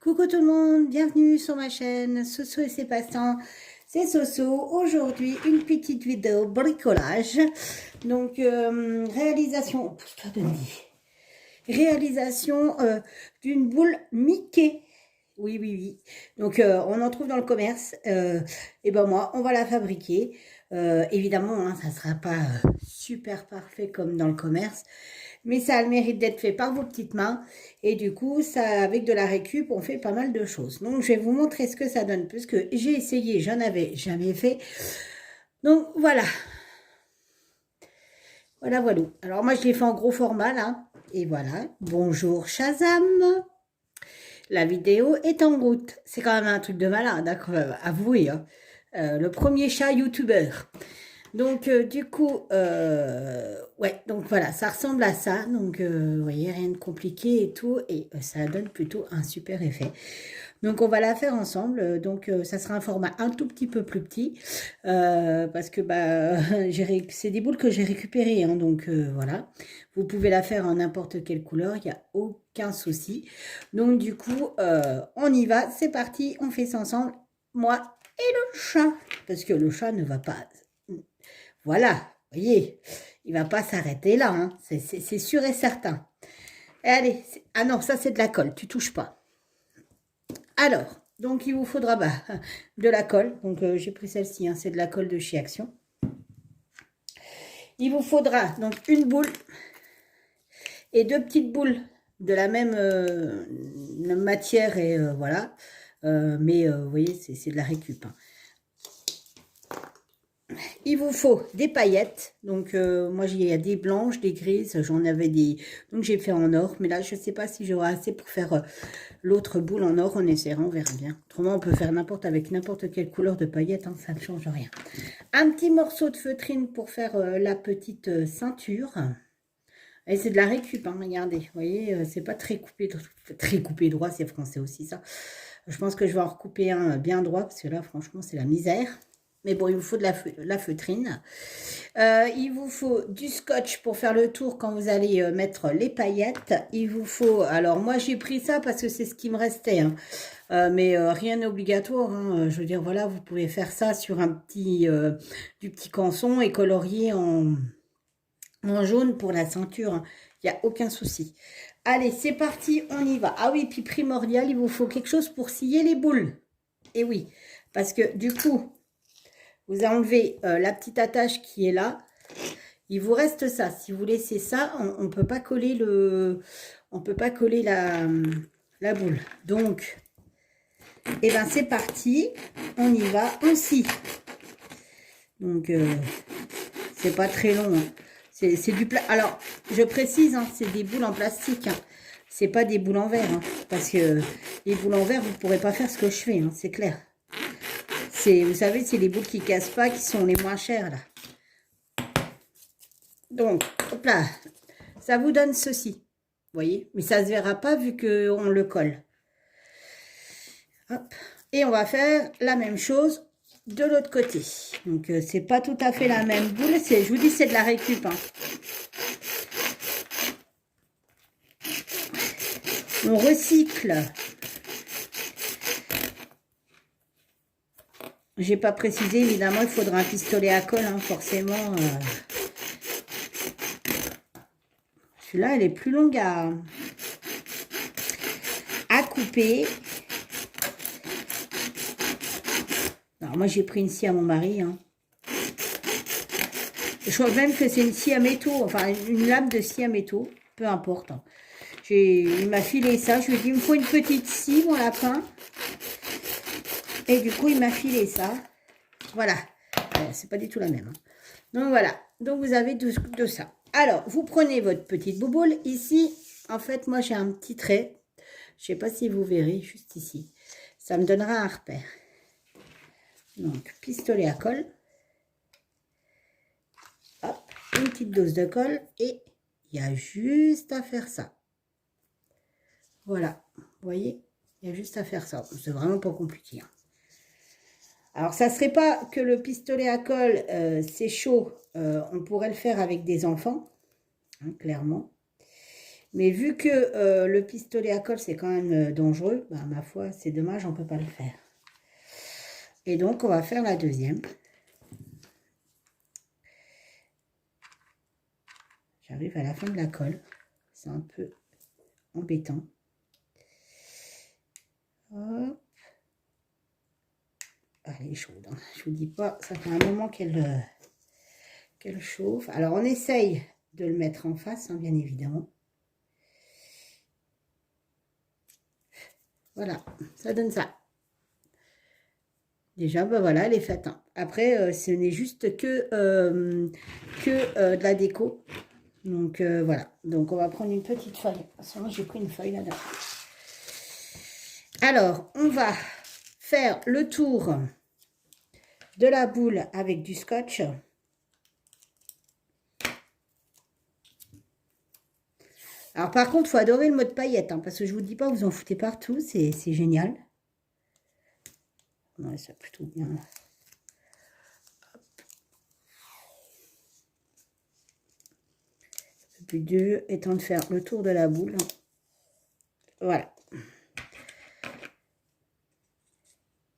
Coucou tout le monde, bienvenue sur ma chaîne Soso et ses passe-temps. C'est Soso. Aujourd'hui, une petite vidéo bricolage. Donc, réalisation, pousse-toi de nez. Réalisation d'une boule Mickey. Oui, oui, oui. Donc, on en trouve dans le commerce. Et ben moi, on va la fabriquer. Évidemment, hein, ça ne sera pas super parfait comme dans le commerce. Mais ça a le mérite d'être fait par vos petites mains. Et du coup, ça, avec de la récup, on fait pas mal de choses. Donc, je vais vous montrer ce que ça donne. Parce que j'ai essayé, j'en avais jamais fait. Donc, voilà. Voilà, voilà. Alors, moi, je l'ai fait en gros format, là. Et voilà. Bonjour, Shazam. La vidéo est en route. C'est quand même un truc de malade, hein, avouez. Hein. Le premier chat youtubeur. Donc, du coup, ouais, donc voilà, ça ressemble à ça. Donc, vous voyez, rien de compliqué et tout. Et ça donne plutôt un super effet. Donc, on va la faire ensemble. Donc, ça sera un format un tout petit peu plus petit. Parce que bah, c'est des boules que j'ai récupérées. Hein, donc, voilà. Vous pouvez la faire en n'importe quelle couleur. Il n'y a aucun souci. Donc, du coup, on y va. C'est parti. On fait ça ensemble. Moi et le chat. Parce que le chat ne va pas... Voilà, vous voyez, il ne va pas s'arrêter là, hein. C'est sûr et certain. Et allez, ah non, ça c'est de la colle, tu touches pas. Alors, donc il vous faudra de la colle. Donc j'ai pris celle-ci, hein, c'est de la colle de chez Action. Il vous faudra donc une boule et deux petites boules de la même matière et voilà. Mais vous voyez, c'est de la récup. Hein. Il vous faut des paillettes. Donc, moi, il y a des blanches, des grises. J'en avais des... Donc, j'ai fait en or. Mais là, je ne sais pas si j'aurai assez pour faire l'autre boule en or. On essaiera, on verra bien. Autrement, on peut faire avec n'importe quelle couleur de paillettes. Hein, ça ne change rien. Un petit morceau de feutrine pour faire la petite ceinture. Et c'est de la récup, hein, regardez. Vous voyez, c'est pas très coupé droit. C'est français aussi, ça. Je pense que je vais en recouper un bien droit. Parce que là, franchement, c'est la misère. Mais bon, il vous faut de la feutrine. Il vous faut du scotch pour faire le tour quand vous allez mettre les paillettes. Il vous faut... Alors, moi, j'ai pris ça parce que c'est ce qui me restait. Hein. Mais rien n'est obligatoire. Hein. Je veux dire, voilà, vous pouvez faire ça sur du petit canson et colorier en jaune pour la ceinture. Hein. Il n'y a aucun souci. Allez, c'est parti, on y va. Ah oui, puis primordial, il vous faut quelque chose pour scier les boules. Et oui, parce que du coup... Vous enlevez la petite attache qui est là. Il vous reste ça. Si vous laissez ça, on ne peut pas coller la boule. Donc, eh ben c'est parti. On y va aussi. Donc, c'est pas très long. Hein. C'est du alors, je précise, hein, c'est des boules en plastique. Hein. C'est pas des boules en verre. Hein, parce que les boules en verre, vous ne pourrez pas faire ce que je fais. Hein, c'est clair. Vous savez, c'est les boules qui ne cassent pas, qui sont les moins chères, là. Donc, hop là, ça vous donne ceci. Vous voyez? Mais ça ne se verra pas vu qu'on le colle. Hop. Et on va faire la même chose de l'autre côté. Donc, c'est pas tout à fait la même boule. Je vous dis, c'est de la récup. Hein. On recycle. J'ai pas précisé, évidemment, il faudra un pistolet à colle, hein, forcément. Celui-là, elle est plus longue à couper. Alors, moi, j'ai pris une scie à mon mari. Hein. Je crois même que c'est une scie à métaux, enfin, une lame de scie à métaux, peu importe. Hein. Il m'a filé ça, je lui ai dit, il me faut une petite scie, mon lapin. Et du coup, il m'a filé ça. Voilà. C'est pas du tout la même. Hein. Donc, voilà. Donc, vous avez de ça. Alors, vous prenez votre petite bouboule. Ici, en fait, moi, j'ai un petit trait. Je ne sais pas si vous verrez, juste ici. Ça me donnera un repère. Donc, pistolet à colle. Hop, une petite dose de colle. Et il y a juste à faire ça. Voilà. Vous voyez, il y a juste à faire ça. C'est vraiment pas compliqué. Hein. Alors, ça ne serait pas que le pistolet à colle, c'est chaud. On pourrait le faire avec des enfants, hein, clairement. Mais vu que le pistolet à colle, c'est quand même dangereux, bah, ma foi, c'est dommage, on ne peut pas le faire. Et donc, on va faire la deuxième. J'arrive à la fin de la colle. C'est un peu embêtant. Hop. Ah, elle est chaude, hein. Je vous dis pas, ça fait un moment qu'elle chauffe. Alors, on essaye de le mettre en face, hein, bien évidemment. Voilà, ça donne ça. Déjà, ben voilà, elle est faite, hein. Après, ce n'est juste que de la déco. Donc, voilà. Donc, on va prendre une petite feuille. Sinon, j'ai pris une feuille là-dedans. Alors, on va faire le tour de la boule avec du scotch. Alors, par contre, il faut adorer le mode paillette, hein, parce que je vous dis pas, vous en foutez partout. C'est génial. Ouais, ça plutôt bien. Le plus dur étant de faire le tour de la boule. Voilà.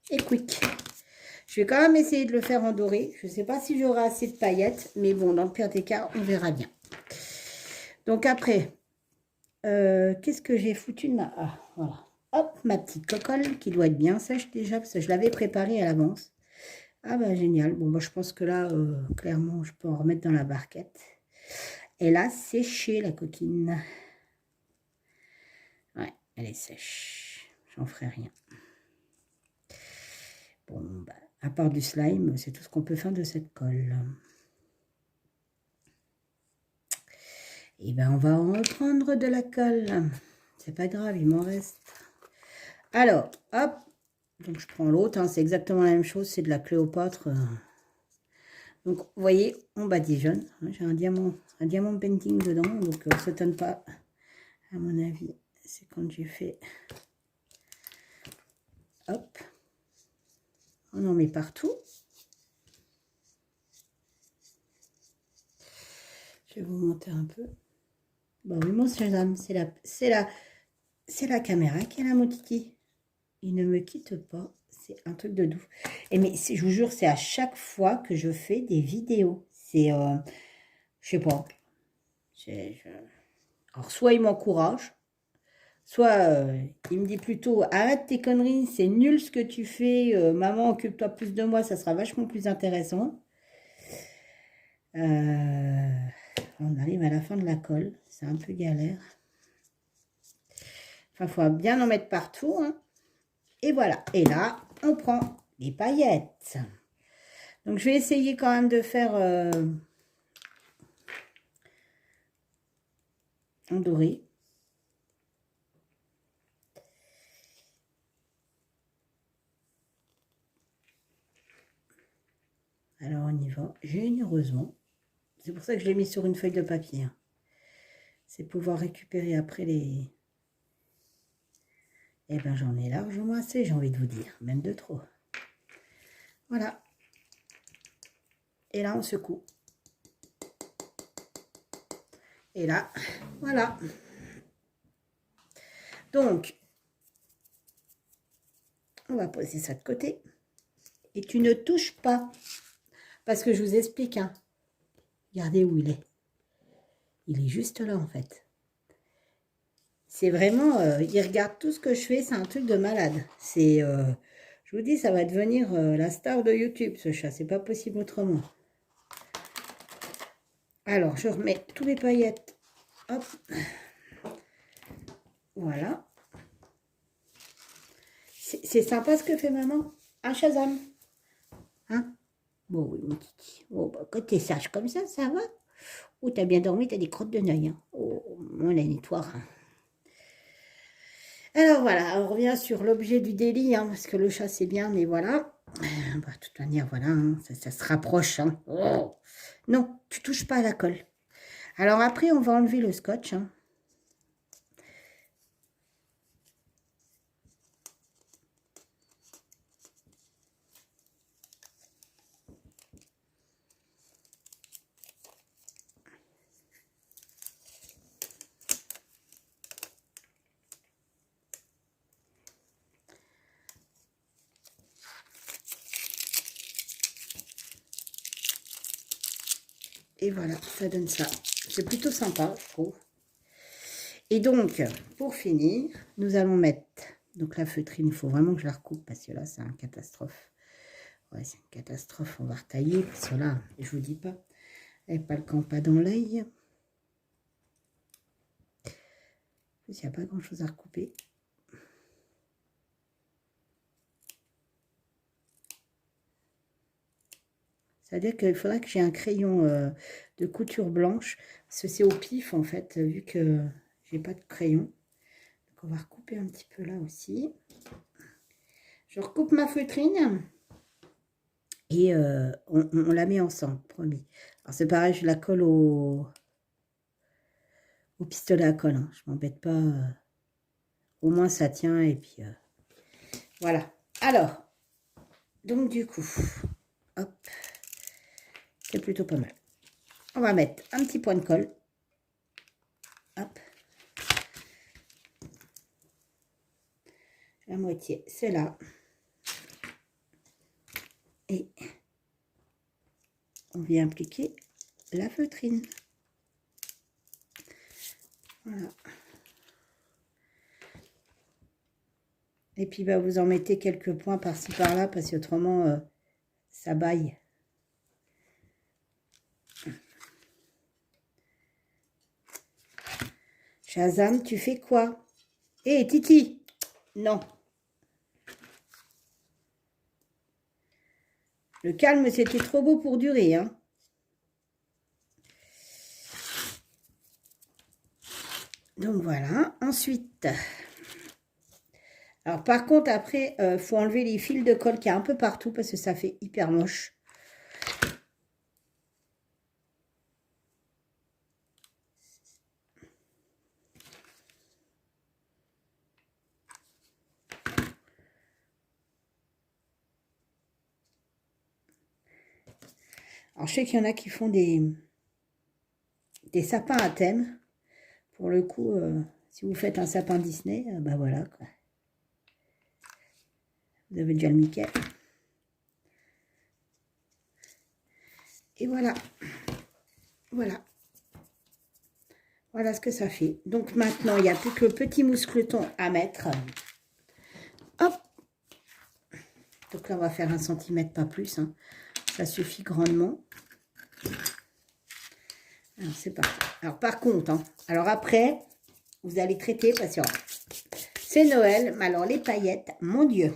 Et quick. Je vais quand même essayer de le faire en doré. Je ne sais pas si j'aurai assez de paillettes, mais bon, dans le pire des cas, on verra bien. Donc après, qu'est-ce que j'ai foutu de ma... Ah, voilà. Hop, ma petite cocolle qui doit être bien sèche déjà, parce que je l'avais préparée à l'avance. Ah bah génial. Bon, bah, je pense que là, clairement, je peux en remettre dans la barquette. Elle a séché, la coquine. Ouais, elle est sèche. J'en ferai rien. Bon, bah, à part du slime, c'est tout ce qu'on peut faire de cette colle. Et ben, on va en reprendre de la colle. C'est pas grave, il m'en reste. Alors, hop. Donc, je prends l'autre. Hein, c'est exactement la même chose. C'est de la Cléopâtre. Donc, vous voyez, on badigeonne. J'ai un diamant painting dedans. Donc, ça ne s'étonne pas. À mon avis, c'est quand j'ai fait... Hop. On en met partout. Je vais vous monter un peu. Bon, oui, mon Shazam, c'est la caméra qui est là, mon titi. Il ne me quitte pas. C'est un truc de doux. Et mais je vous jure, c'est à chaque fois que je fais des vidéos. C'est, je sais pas. Alors, soit il m'encourage, soit il me dit plutôt, arrête tes conneries, c'est nul ce que tu fais. Maman, occupe-toi plus de moi, ça sera vachement plus intéressant. On arrive à la fin de la colle. C'est un peu galère. Enfin, il faut bien en mettre partout. Hein. Et voilà. Et là, on prend les paillettes. Donc, je vais essayer quand même de faire en doré. Alors, on y va généreusement. C'est pour ça que je l'ai mis sur une feuille de papier. Hein. C'est pouvoir récupérer après les... Eh bien, j'en ai largement assez, j'ai envie de vous dire. Même de trop. Voilà. Et là, on secoue. Et là, voilà. Donc, on va poser ça de côté. Et tu ne touches pas. Parce que je vous explique, hein. Regardez où il est. Il est juste là, en fait. C'est vraiment... il regarde tout ce que je fais. C'est un truc de malade. C'est... je vous dis, ça va devenir la star de YouTube, ce chat. C'est pas possible autrement. Alors, je remets tous les paillettes. Hop. Voilà. C'est sympa ce que fait maman. Un Shazam. Hein? Bon, oui, mon titi. Oh, bah, quand t'es sage comme ça va? Oh, t'as bien dormi, t'as des crottes de nœud. Hein. Oh, mon nettoie. Alors voilà, on revient sur l'objet du délit, hein, parce que le chat c'est bien, mais voilà. Bah, de toute manière, voilà, hein, ça se rapproche. Hein. Oh. Non, tu touches pas à la colle. Alors après, on va enlever le scotch. Hein. Et voilà, ça donne ça. C'est plutôt sympa, je trouve. Et donc, pour finir, nous allons mettre... Donc la feutrine, il faut vraiment que je la recoupe parce que là, c'est une catastrophe. Ouais, c'est une catastrophe. On va retailler parce que là, je vous dis pas, elle n'est pas le camp, pas dans l'œil. Il n'y a pas grand-chose à recouper. C'est-à-dire qu'il faudrait que j'ai un crayon de couture blanche. Parce que c'est au pif, en fait, vu que j'ai pas de crayon. Donc, on va recouper un petit peu là aussi. Je recoupe ma feutrine. Et on la met ensemble, promis. Alors, c'est pareil, je la colle au pistolet à colle. Hein. Je m'embête pas. Au moins, ça tient. Et puis, voilà. Alors, donc, du coup, hop. C'est plutôt pas mal. On va mettre un petit point de colle. Hop. La moitié, c'est là. Et on vient appliquer la feutrine. Voilà. Et puis, bah, vous en mettez quelques points par-ci, par-là, parce qu'autrement, ça baille. Shazam, tu fais quoi? Hé, Titi! Non. Le calme, c'était trop beau pour durer, hein. Donc, voilà. Ensuite... Alors, par contre, après, il faut enlever les fils de colle qu'il y a un peu partout parce que ça fait hyper moche. Alors, je sais qu'il y en a qui font des sapins à thème. Pour le coup, si vous faites un sapin Disney, bah voilà, quoi. Vous avez déjà le Mickey. Et voilà. Voilà. Voilà ce que ça fait. Donc maintenant, il n'y a plus que le petit mousqueton à mettre. Hop. Donc là, on va faire 1 cm, pas plus. Hein. Ça suffit grandement. Alors, c'est parti. Alors, par contre, hein, alors après, vous allez traiter parce que c'est Noël. Mais alors, les paillettes, mon Dieu.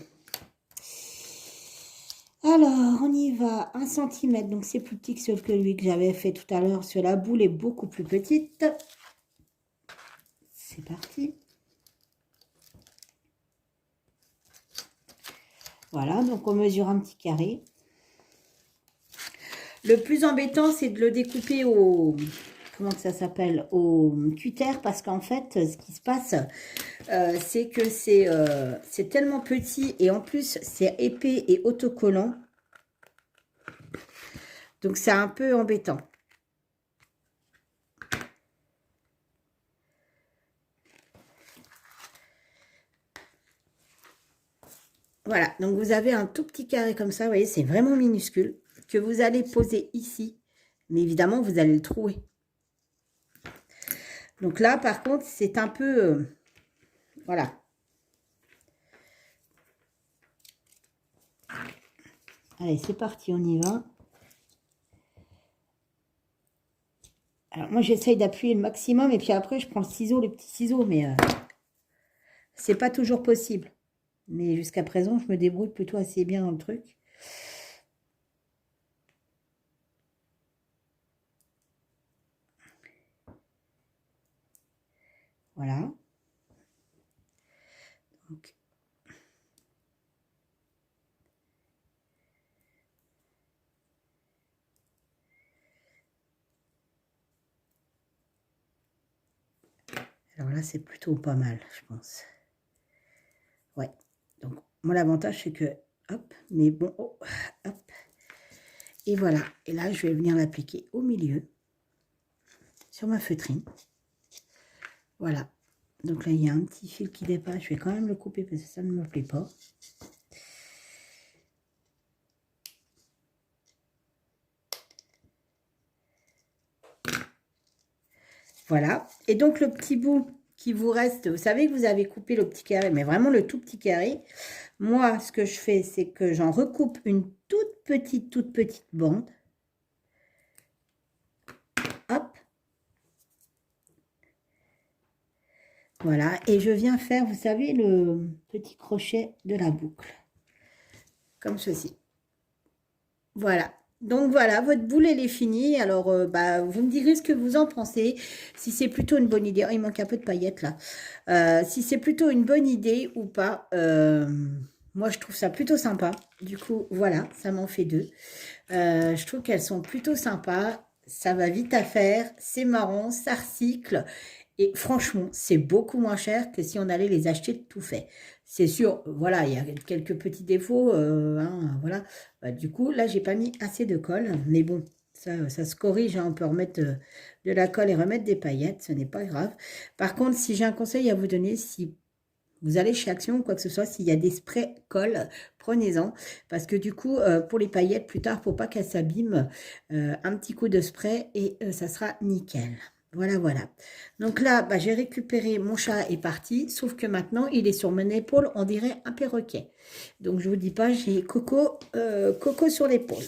Alors, on y va. 1 cm. Donc, c'est plus petit que celui que lui que j'avais fait tout à l'heure. Sur la boule est beaucoup plus petite. C'est parti. Voilà, donc on mesure un petit carré. Le plus embêtant, c'est de le découper au... Comment que ça s'appelle? Au cutter, parce qu'en fait, ce qui se passe, c'est que c'est tellement petit et en plus, c'est épais et autocollant. Donc, c'est un peu embêtant. Voilà, donc vous avez un tout petit carré comme ça, vous voyez, c'est vraiment minuscule, que vous allez poser ici. Mais évidemment, vous allez le trouer. Donc là, par contre, c'est un peu... voilà. Allez, c'est parti, on y va. Alors, moi, j'essaye d'appuyer le maximum et puis après, je prends le ciseau, le petit ciseau, mais c'est pas toujours possible. Mais jusqu'à présent, je me débrouille plutôt assez bien dans le truc. Voilà. Donc, alors là, c'est plutôt pas mal, je pense. Ouais. Donc, moi, l'avantage, c'est que... Hop, mais bon, oh, hop. Et voilà. Et là, je vais venir l'appliquer au milieu, sur ma feutrine. Voilà. Donc là, il y a un petit fil qui dépasse. Je vais quand même le couper parce que ça ne me plaît pas. Voilà. Et donc, le petit bout qui vous reste, vous savez que vous avez coupé le petit carré, mais vraiment le tout petit carré. Moi, ce que je fais, c'est que j'en recoupe une toute petite bande. Hop. Voilà. Et je viens faire, vous savez, le petit crochet de la boucle. Comme ceci. Voilà. Donc voilà, votre boule, elle est finie. Alors, bah, vous me direz ce que vous en pensez. Si c'est plutôt une bonne idée. Oh, il manque un peu de paillettes là. Si c'est plutôt une bonne idée ou pas. Moi, je trouve ça plutôt sympa. Du coup, voilà, ça m'en fait deux. Je trouve qu'elles sont plutôt sympas. Ça va vite à faire. C'est marrant, ça recycle. Et franchement, c'est beaucoup moins cher que si on allait les acheter tout fait. C'est sûr, voilà, il y a quelques petits défauts. Voilà. Bah, du coup, là, j'ai pas mis assez de colle. Mais bon, ça se corrige. Hein, on peut remettre de la colle et remettre des paillettes. Ce n'est pas grave. Par contre, si j'ai un conseil à vous donner, si vous allez chez Action ou quoi que ce soit, s'il y a des sprays colle, prenez-en. Parce que du coup, pour les paillettes, plus tard, pour pas qu'elles s'abîment, un petit coup de spray et ça sera nickel. Voilà, voilà. Donc là, bah, j'ai récupéré, mon chat est parti, sauf que maintenant, il est sur mon épaule, on dirait un perroquet. Donc, je vous dis pas, j'ai Coco, Coco sur l'épaule.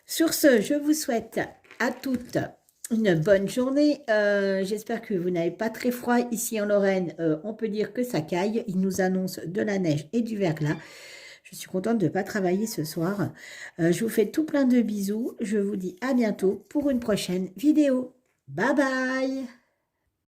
Sur ce, je vous souhaite à toutes une bonne journée. J'espère que vous n'avez pas très froid ici en Lorraine. On peut dire que ça caille. Il nous annonce de la neige et du verglas. Je suis contente de ne pas travailler ce soir. Je vous fais tout plein de bisous. Je vous dis à bientôt pour une prochaine vidéo. Bye bye!